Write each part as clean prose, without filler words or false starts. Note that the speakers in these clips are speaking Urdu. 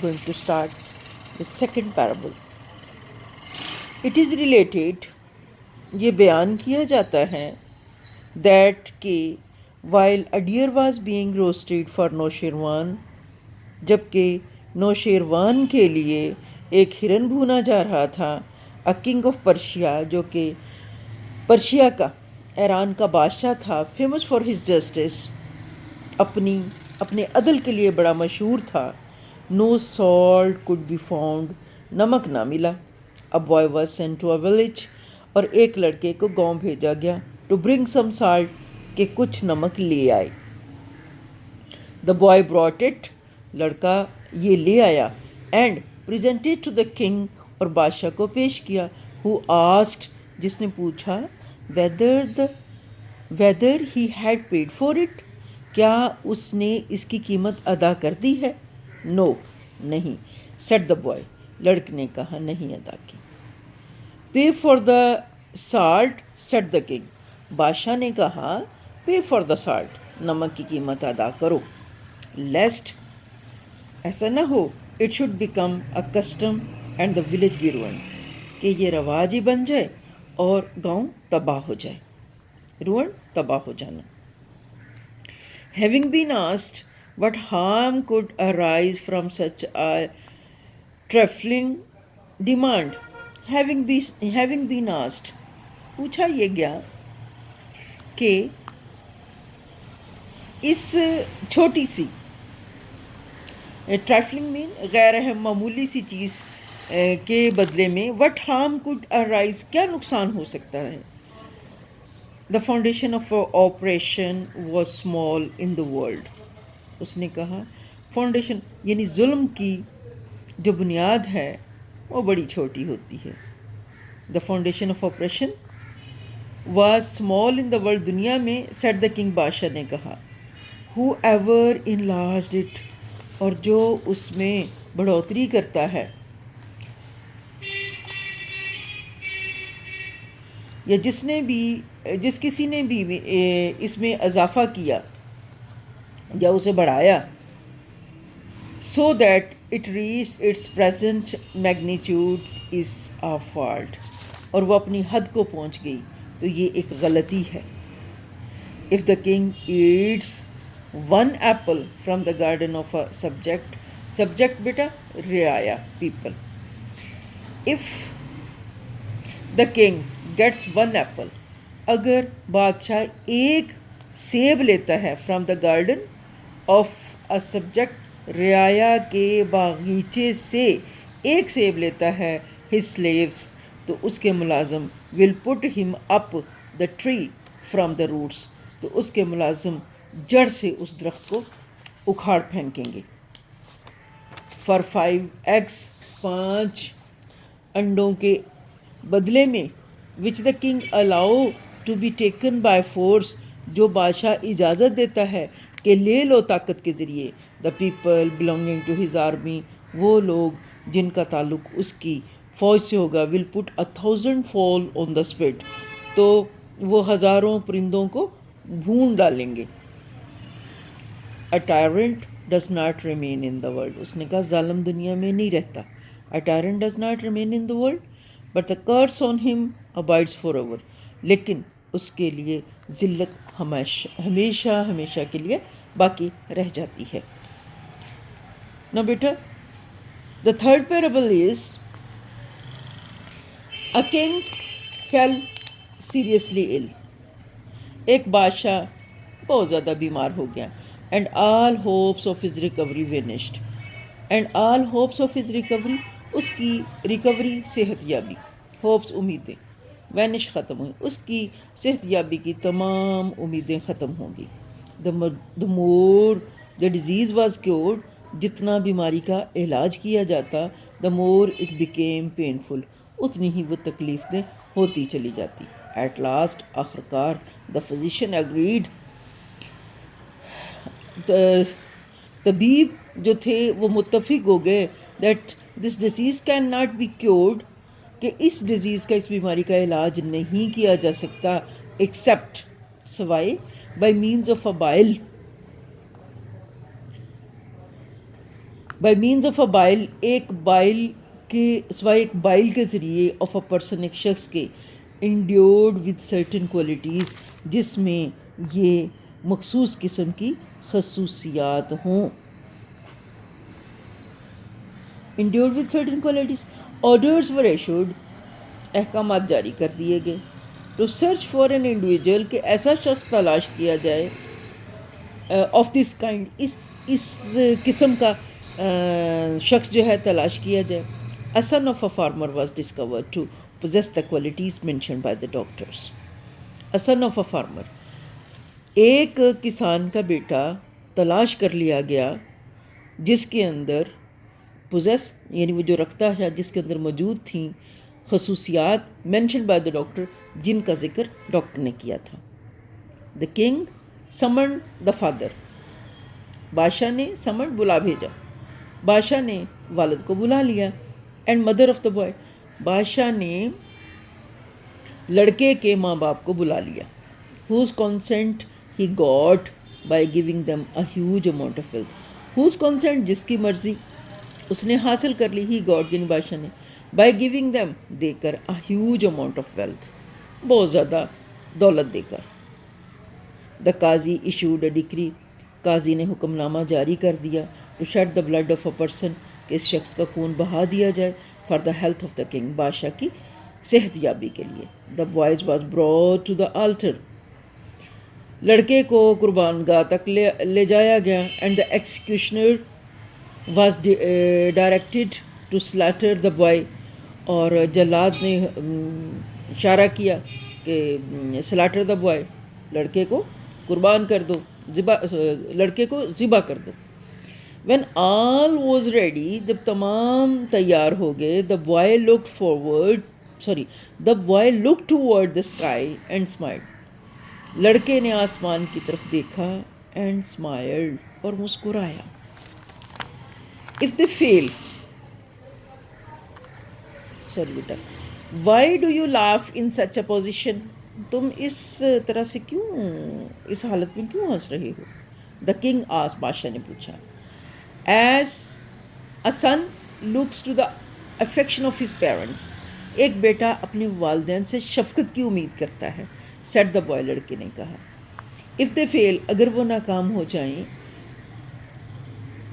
going to start the second parable. It is related, یہ بیان کیا جاتا ہے that کہ while a deer was being roasted for نوشیروان، جبکہ نوشیروان کے لیے ایک ہرن بھونا جا رہا تھا، a king of Persia جو کہ پرشیا کا ایران کا بادشاہ تھا، famous for his justice اپنے عدل کے لیے بڑا مشہور تھا، no salt could be found نمک نہ ملا، a boy was sent to a village اور ایک لڑکے کو گاؤں بھیجا گیا to bring some salt کہ کچھ نمک لے آئے. the boy brought it لڑکا یہ لے آیا and presented to the king اور بادشاہ کو پیش کیا who asked جس نے پوچھا whether he had paid for it کیا اس نے اس کی قیمت ادا کر دی ہے. no نہیں said the boy لڑکے نے کہا نہیں ادا کی. pay for the salt said the king بادشاہ نے کہا pay for the salt نمک کی قیمت ادا کرو lest ایسا نہ ہو it should become a custom and the village be ruined کہ یہ رواج ہی بن جائے اور گاؤں تباہ ہو جائے. ruin تباہ ہو جانا. having been asked what harm could arise from such a trifling demand having been asked پوچھا یہ گیا کہ اس چھوٹی سی trifling مین غیر اہم معمولی سی چیز کے بدلے میں what harm could arise کیا نقصان ہو سکتا ہے. the foundation of oppression was small in the world اس نے کہا فاؤنڈیشن یعنی ظلم کی جو بنیاد ہے وہ بڑی چھوٹی ہوتی ہے. the foundation of oppression was small in the world دنیا میں said the king بادشاہ نے کہا whoever enlarged it اور جو اس میں بڑھوتری کرتا ہے یا جس کسی نے بھی اس میں اضافہ کیا یا اسے بڑھایا so that it reached its present magnitude is a fault اور وہ اپنی حد کو پہنچ گئی تو یہ ایک غلطی ہے. if the king eats one apple from the garden of a subject بیٹا رعایا people if the king gets one apple اگر بادشاہ ایک سیب لیتا ہے from the garden of a subject رعایا کے باغیچے سے ایک سیب لیتا ہے his slaves تو اس کے ملازم will put him up the tree from the roots تو اس کے ملازم جڑ سے اس درخت کو اکھاڑ پھینکیں گے. for 5 eggs 5 انڈوں کے بدلے میں which the king allow to be taken by force جو بادشاہ اجازت دیتا ہے کہ لے لو طاقت کے ذریعے. the people belonging to his army وہ لوگ جن کا تعلق اس کی فوج سے ہوگا will put 1,000 fowl on the spit تو وہ ہزاروں پرندوں کو بھون ڈالیں گے. a tyrant does not remain in the world اس نے کہا ظالم دنیا میں نہیں رہتا. a tyrant does not remain in the world but the curse on him abides forever لیکن اس کے لیے ذلت ہمیشہ کے لیے باقی رہ جاتی ہے. Now beta the third parable is a king fell seriously ill ایک بادشاہ بہت زیادہ بیمار ہو گیا and all hopes of his recovery vanished اس کی ریکوری صحت یابی ہوپس امیدیں وینش ختم ہوئی اس کی صحت یابی کی تمام امیدیں ختم ہوں گی. the more the disease was cured جتنا بیماری کا علاج کیا جاتا the more it became painful اتنی ہی وہ تکلیف دہ ہوتی چلی جاتی. at last آخرکار the physician agreed طبیب جو تھے وہ متفق ہو گئے that this disease can not be cured کہ اس ڈیزیز کا اس بیماری کا علاج نہیں کیا جا سکتا except سوائے by means of a bile by means of a bile, ایک بائل کے سوائے ایک بائل کے ذریعے آف اے پرسن، ایک شخص کے، انڈیورڈ ود سرٹن کوالٹیز، جس میں یہ مخصوص قسم کی خصوصیات ہوں. Endowed with certain qualities, orders were issued, احکامات جاری کر دیے گئے. To search for an individual, کہ ایسا شخص تلاش کیا جائے، آف دس کائنڈ، اس قسم کا شخص جو ہے تلاش کیا جائے. A son of a farmer was discovered to possess the qualities mentioned by the doctors. A son of a farmer، ایک کسان کا بیٹا تلاش کر لیا گیا جس کے اندر پوزیس، یعنی وہ جو رکھتا ہے، جس کے اندر موجود تھیں خصوصیات مینشن بائی دا ڈاکٹر، جن کا ذکر ڈاکٹر نے کیا تھا. دا کنگ سمن دا فادر، بادشاہ نے سمن بلا بھیجا، بادشاہ نے والد کو بلا لیا. And mother of the boy, بادشاہ نے لڑکے کے ماں باپ کو بلا لیا. Whose consent he got by giving them a huge amount of wealth. Whose consent, جس کی مرضی اس نے حاصل کر لی، ہی گاٹ یعنی بادشاہ نے، بائی گیونگ دیم دے کر، اے ہیوج اماؤنٹ آف ویلتھ بہت زیادہ دولت دے کر. دا قاضی ایشوڈ اے ڈکری، قاضی نے حکم نامہ جاری کر دیا. To shed the blood of a person, کہ اس شخص کا خون بہا دیا جائے. For the health of the king, بادشاہ کی صحت یابی کے لیے. The boys was brought to the altar, لڑکے کو قربان گاہ تک لے جایا گیا. And the executioner was directed to slaughter the boy, اور جلاد نے اشارہ کیا کہ سلیٹر دا بوائے، لڑکے کو قربان کر دو، لڑکے کو ذبح کر دو. وین آل واز ریڈی، جب تمام تیار ہو گئے، the boy look toward the sky and smiled, لڑکے نے آسمان کی طرف دیکھا، اینڈ اسمائلڈ، اور مسکرایا. اف دے فیل، سوری بیٹا، why do you laugh in such a position, تم اس طرح سے کیوں، اس حالت میں کیوں ہنس رہے ہو. دا کنگ آس، بادشاہ نے پوچھا. As a son looks to the affection of his parents, ایک بیٹا اپنے والدین سے شفقت کی امید کرتا ہے. سیٹ دا بوائے، لڑکے نے کہا. اف دے فیل، اگر وہ ناکام ہو جائیں،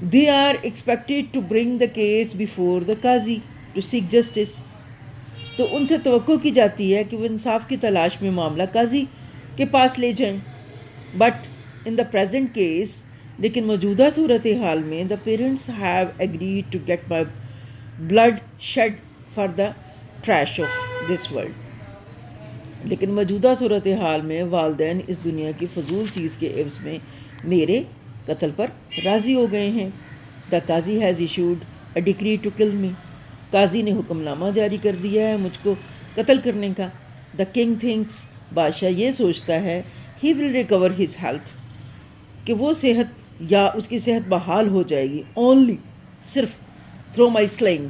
they are expected to bring the case before the qazi to seek justice, تو ان سے توقع کی جاتی ہے کہ وہ انصاف کی تلاش میں معاملہ قاضی کے پاس لے جائیں. But in the present case, لیکن موجودہ صورتحال میں، the parents have agreed to get my blood shed for the trash of this world, لیکن موجودہ صورتحال میں والدین اس دنیا کی فضول چیز کے عوض میں میرے قتل پر راضی ہو گئے ہیں. The qazi has issued a decree to kill me, قاضی نے حکم نامہ جاری کر دیا ہے مجھ کو قتل کرنے کا. دا کنگ تھنکس، بادشاہ یہ سوچتا ہے، ہی ول ریکور ہز ہیلتھ، کہ وہ صحت یا اس کی صحت بحال ہو جائے گی، اونلی، صرف، تھرو مائی سلینگ،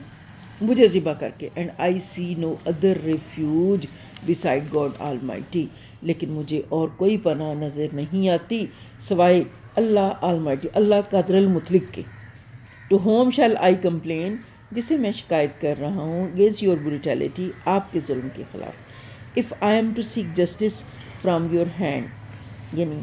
مجھے ذبح کر کے. And I see no other refuge beside God almighty, لیکن مجھے اور کوئی پناہ نظر نہیں آتی سوائے اللہ آل مائٹی، اللہ قادر المطلق کے. To whom shall I complain, جسے میں شکایت کر رہا ہوں، اگینسٹ یور بروٹیلٹی، آپ کے ظلم کے خلاف. If I am to seek justice from your hand, یعنی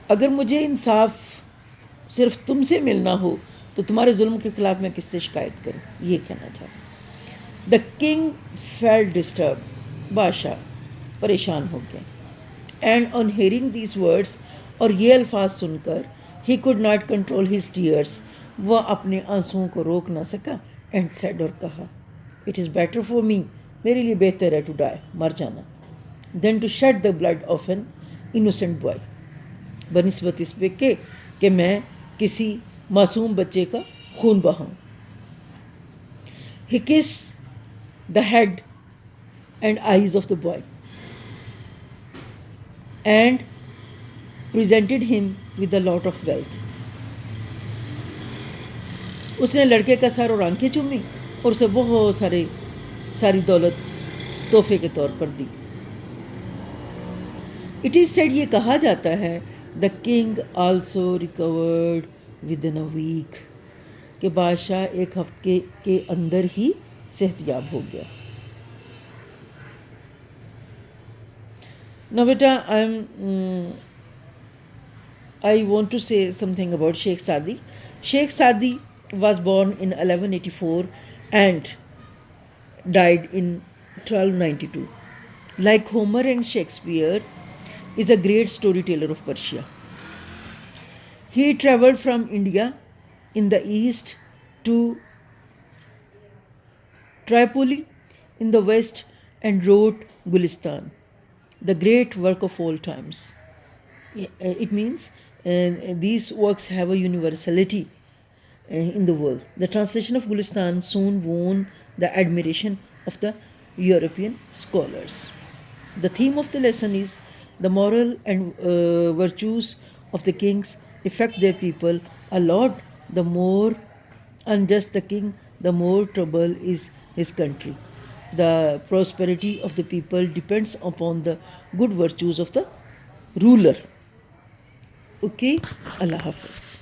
اگر مجھے انصاف صرف تم سے ملنا ہو تو تمہارے ظلم کے خلاف میں کس سے شکایت کروں، یہ کہنا چاہتا ہوں. دا کنگ فیل ڈسٹرب، بادشاہ پریشان ہو گیا. And on hearing these words, اور یہ الفاظ سن کر، he could not control his tears, وہ اپنے آنسوؤں کو روک نہ سکا. اینڈ سیڈ، اور کہا، it is better for me, میرے لیے بہتر ہے ٹو ڈائی، مر جانا، than to shed the blood of an innocent boy, بنسبت اس پہ کہ میں کسی معصوم بچے کا خون بہاؤں. He kiss the head and eyes of the boy and presented him with a lot of wealth, اس نے لڑکے کا سر اور آنکھیں چومی اور اسے بہت ساری دولت تحفے کے طور پر دی. اٹ از سیڈ یہ کہا جاتا ہے the king also recovered within a week کہ بادشاہ ایک ہفتے کے اندر ہی صحت یاب ہو گیا. نا بیٹا I want to say something about Sheikh Sadi. Sheikh Sadi was born in 1184 and died in 1292. Like Homer and Shakespeare, is a great storyteller of Persia. He traveled from India in the east to Tripoli in the west and wrote Gulistan, the great work of all times. It means these works have a universality in the world. The translation of Gulistan soon won the admiration of the European scholars. The theme of the lesson is the moral and virtues of the kings affect their people a lot. The more unjust the king, the more trouble is his country. The prosperity of the people depends upon the good virtues of the ruler. Okay, Allah Hafiz.